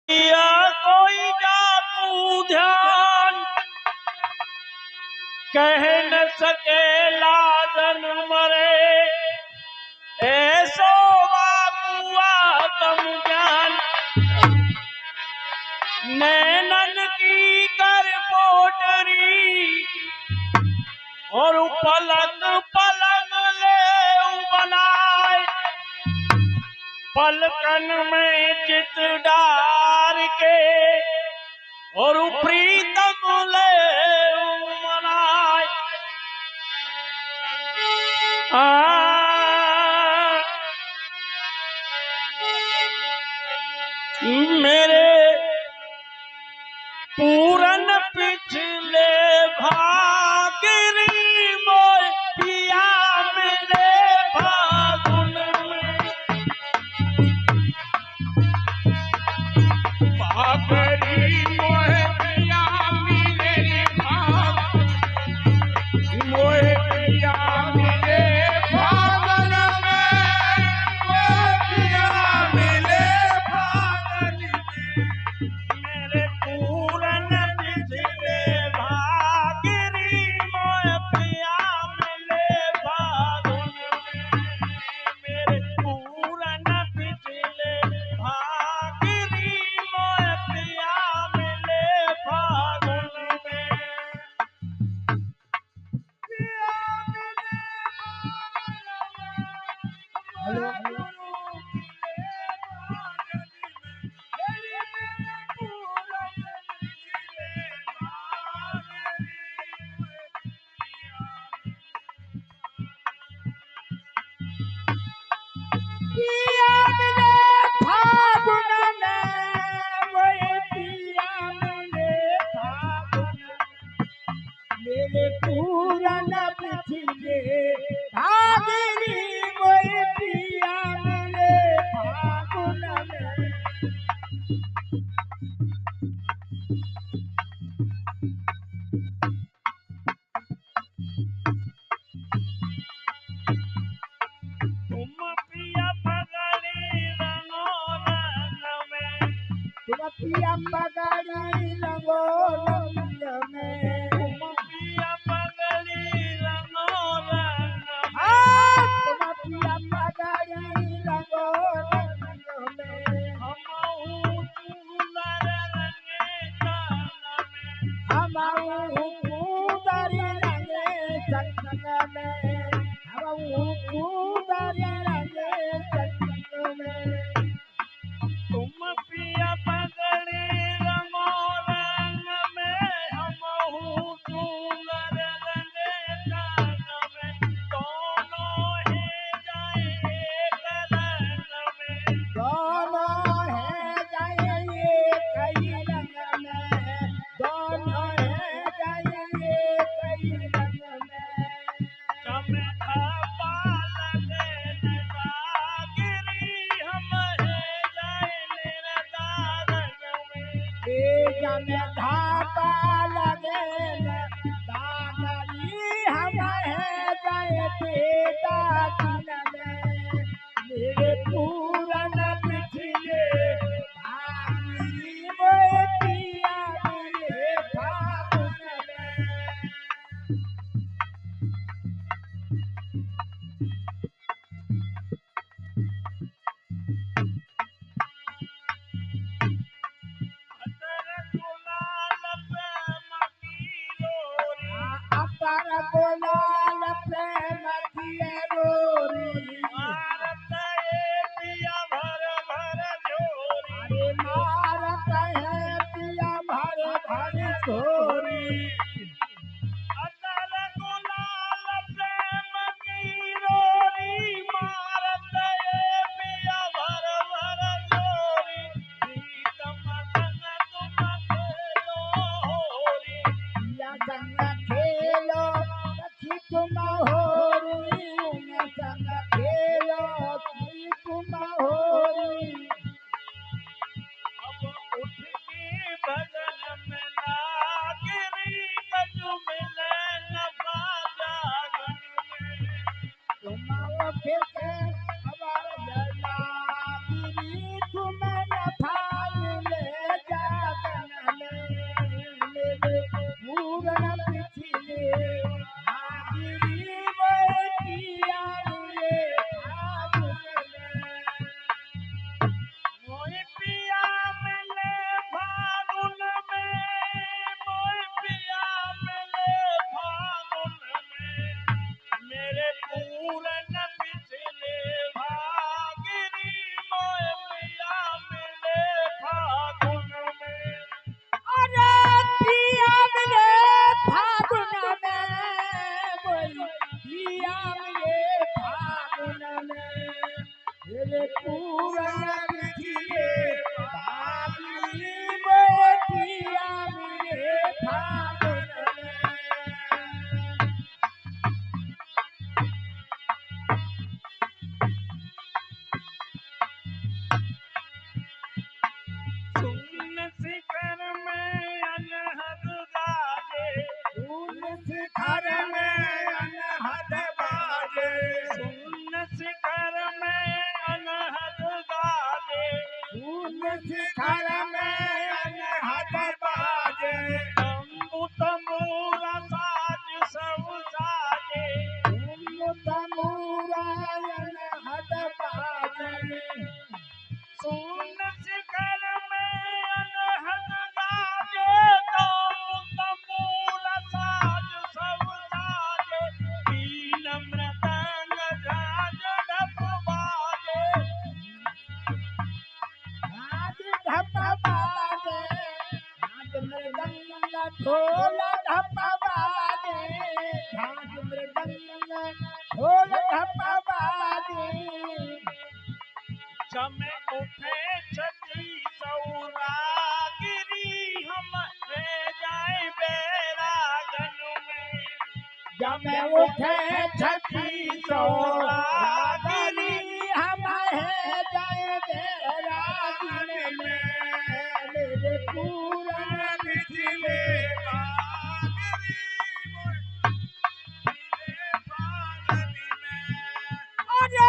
या कोई जादू ध्यान कह न सकेला जन मरे, ऐसो वाकुआ तम ज्ञान नैनन की कर पोटरी और पलक पलक ले बनाए, पलकन में चित डार के और प्रीतम ले मनाए। मेरे पूरन पिछले भागरी मोय पिया मेरे फागुन में, भागरी मोय पिया मेरे फागुन, मोय पिया मेरे फागुन में, मोय पिया मेरे फागुन में। मेरे पूरन पिछले भागरी मोय पिया मेरे फागुन में, मेरे पूरन पिछले भागरी मोय पिया मेरे फागुन में। मेरे पूरन पिछले भागरी मोय पिया मेरे फागुन में। तुम पिया पगड़ी रंगो रंग में, तुम पिया पगड़ी रंगो रंग में, तुम पिया पगड़ी रंगो रंग में, तुम पिया पगड़ी रंगो रंग में। हमहू सुंदर रंगे कान में, हमहू सुंदर रंगे संग में, हमहू सुंदर रंगे संग में। तुम पिया पगड़ी रंगो रंग में, हमहू सुंदर रंगे कान में, दोनों ही जाए एक रंग में, दोनों है जाइए कई रंग में, दोनों है जाइए कई रंग में। चमथा पालके नगागिरी हम है जाए निरदारन में, तेज में धापा लगे न दागरी हम है जाए बेटा दिन में। मेरे पूरन पिछले भागरी मोय पिया मेरे फागुन में। अतर गुलाल प्रेम की लोरी, अपर गुलाल प्रेम किए रोरी, मारत ये पिया भर भर झोरी, अरे मारत है पिया भर भर झोरी। अतर गुलाल प्रेम की लोरी, मारत ये पिया भर भर झोरी, प्रीतम संग तुम खेलो होरी, पिया संग खेलो सखी तुम होरी, संग खेलो सखी तुम होरी। अब उठ के भजन में लागिरी, कछु मिले न बाजागन में, तुम उठ के अब जलागिरी तुम न था मिले शिखर में अनहद बाजे तंबू तंबूरा साज सब साजे तमूरा अनहद बाजे सुन शिखर में अनहद गाजे तंबू तंबूरा साज सब साजे बीन मृदंग झांझ ढप बाजे आज ढप बाजे आज मृदंग ढोल ढप बाजे आज मृदंग ढोल ढप बाजे चमे उठे छठी सौरागिरी हम रह जाए बैरागन में जमे उठे छठी सौरागिरी हम है जाए बैरागन में मेरे पूरन पिछले अरे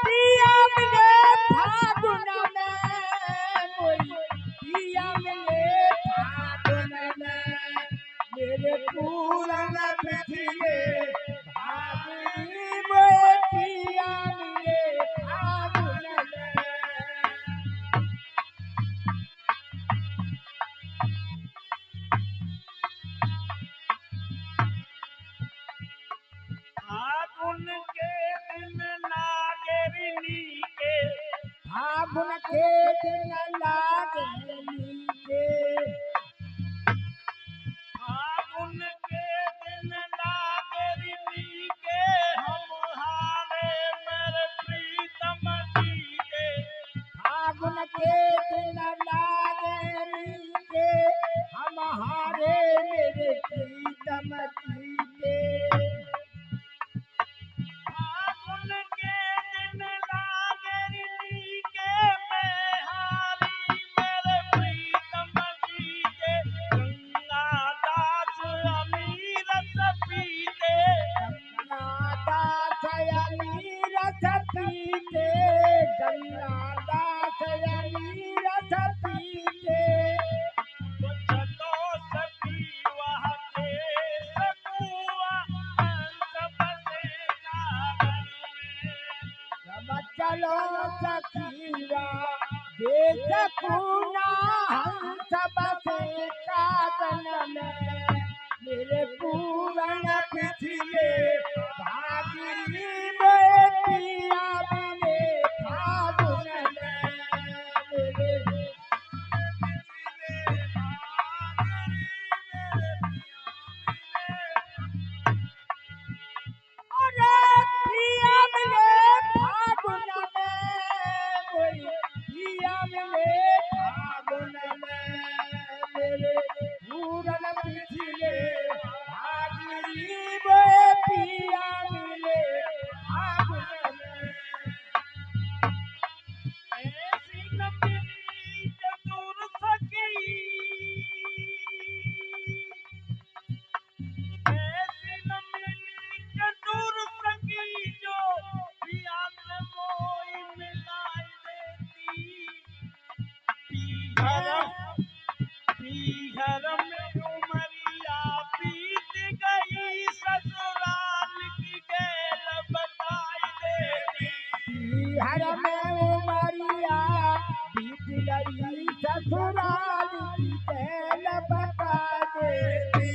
पिया मिले फागुन में कोई पिया मिले फागुन में मेरे पूरन पिछले भागी में पिया मिले फागुन में फागुन के दिन नागरिनी के फागुन के दिन लागे नीचे फागुन के दिन नागरिनी के हम हारे मेरे प्रीतम जी के फागुन के दिन लागे नीचे हम हारे मेरे प्रीतम जी के फागुन के दिन नागरिनी के मैं हारी मेरे प्रीतम जी के गंगा दास अमीर सपीते गंगादास अमीर सपीते गंगादास अमीर सपीते चलो सखी वह के सकुआ सब से गागन में सब चलो सखीरा देश पूना हम सब से कागन में मेरे पूरन पिछले भागिनी में पिया मिले फागुन में मेरे अरे पिया मिले फागुन में कोई पिया मिले फागुन में मेरे पूरन पिछले भागिनी में पिया मिले फागुन में ऐसी न मिली चतुर सखी ऐसी न मिली चतुर सखी जो पिया से मोई मिलाई देती पीहर में उमरिया बीत गई ससुराल की गैल बताई देती हर में उमरिया बीत गई ससुराल की कैल बता देती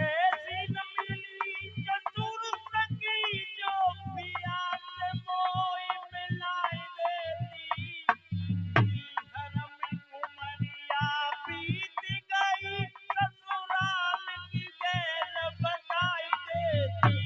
ऐसी न मिली चतुर सखी जो पिया से मोई मिलाई देती पीहर में उमरिया बीत गई ससुराल की गैल बताई देती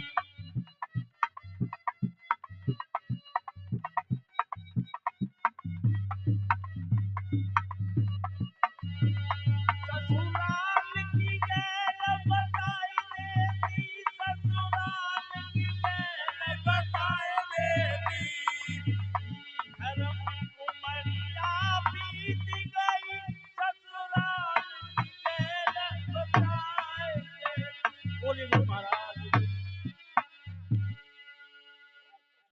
ससुराल की गैल बताई देती ससुराल की गैल बताई देती घर में उमरिया बीत गई ससुराल की गैल बताई देती बोलिए गुरु महाराज